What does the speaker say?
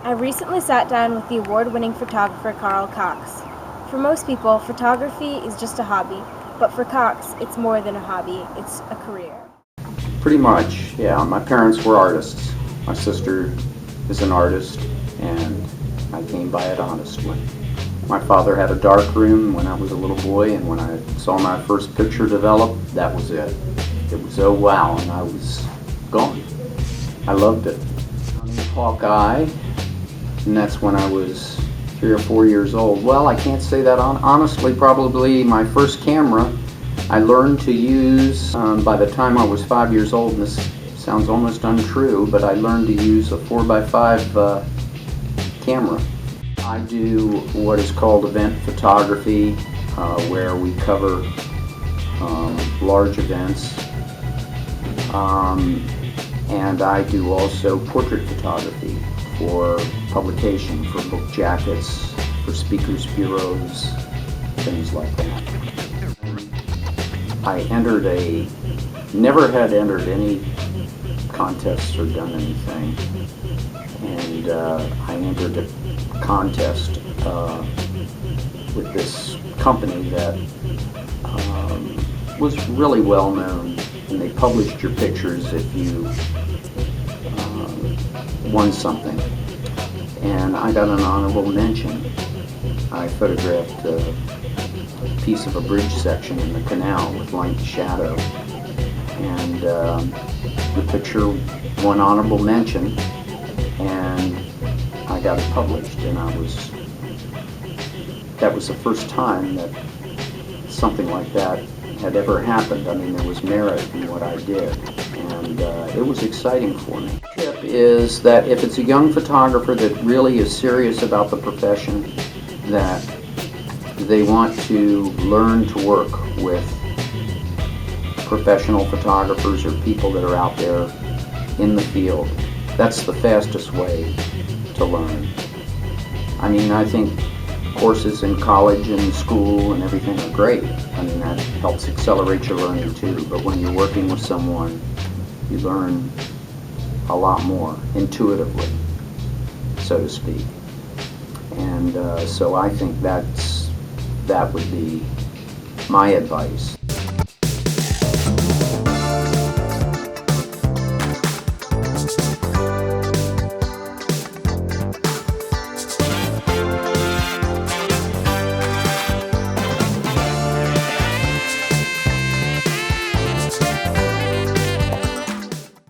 I recently sat down with the award-winning photographer Carl Cox. For most people, photography is just a hobby, but for Cox, it's more than a hobby, it's a career. Pretty much, yeah. My parents were artists. My sister is an artist, and I came by it honestly. My father had a dark room when I was a little boy, and when I saw my first picture develop, that was it. It was oh wow, and I was gone. I loved it. Hawkeye, and that's when I was 3 or 4 years old. Well, I can't say that honestly. Probably my first camera I learned to use by the time I was 5 years old, and this sounds almost untrue, but I learned to use a 4x5 camera. I do what is called event photography, where we cover large events, and I do also portrait photography for publication, for book jackets, for speakers' bureaus, things like that. I never had entered any contests or done anything, and I entered a contest with this company that was really well known, and they published your pictures if you won something, and I got an honorable mention. I photographed a piece of a bridge section in the canal with light and shadow, and the picture won honorable mention, and I got it published, and that was the first time that something like that had ever happened. I mean, there was merit in what I did, and it was exciting for me. The tip is that if it's a young photographer that really is serious about the profession, that they want to learn to work with professional photographers or people that are out there in the field, that's the fastest way to learn. I mean, I think courses in college and school and everything are great. I mean, that helps accelerate your learning too, but when you're working with someone, you learn a lot more intuitively, so to speak. And so I think that would be my advice.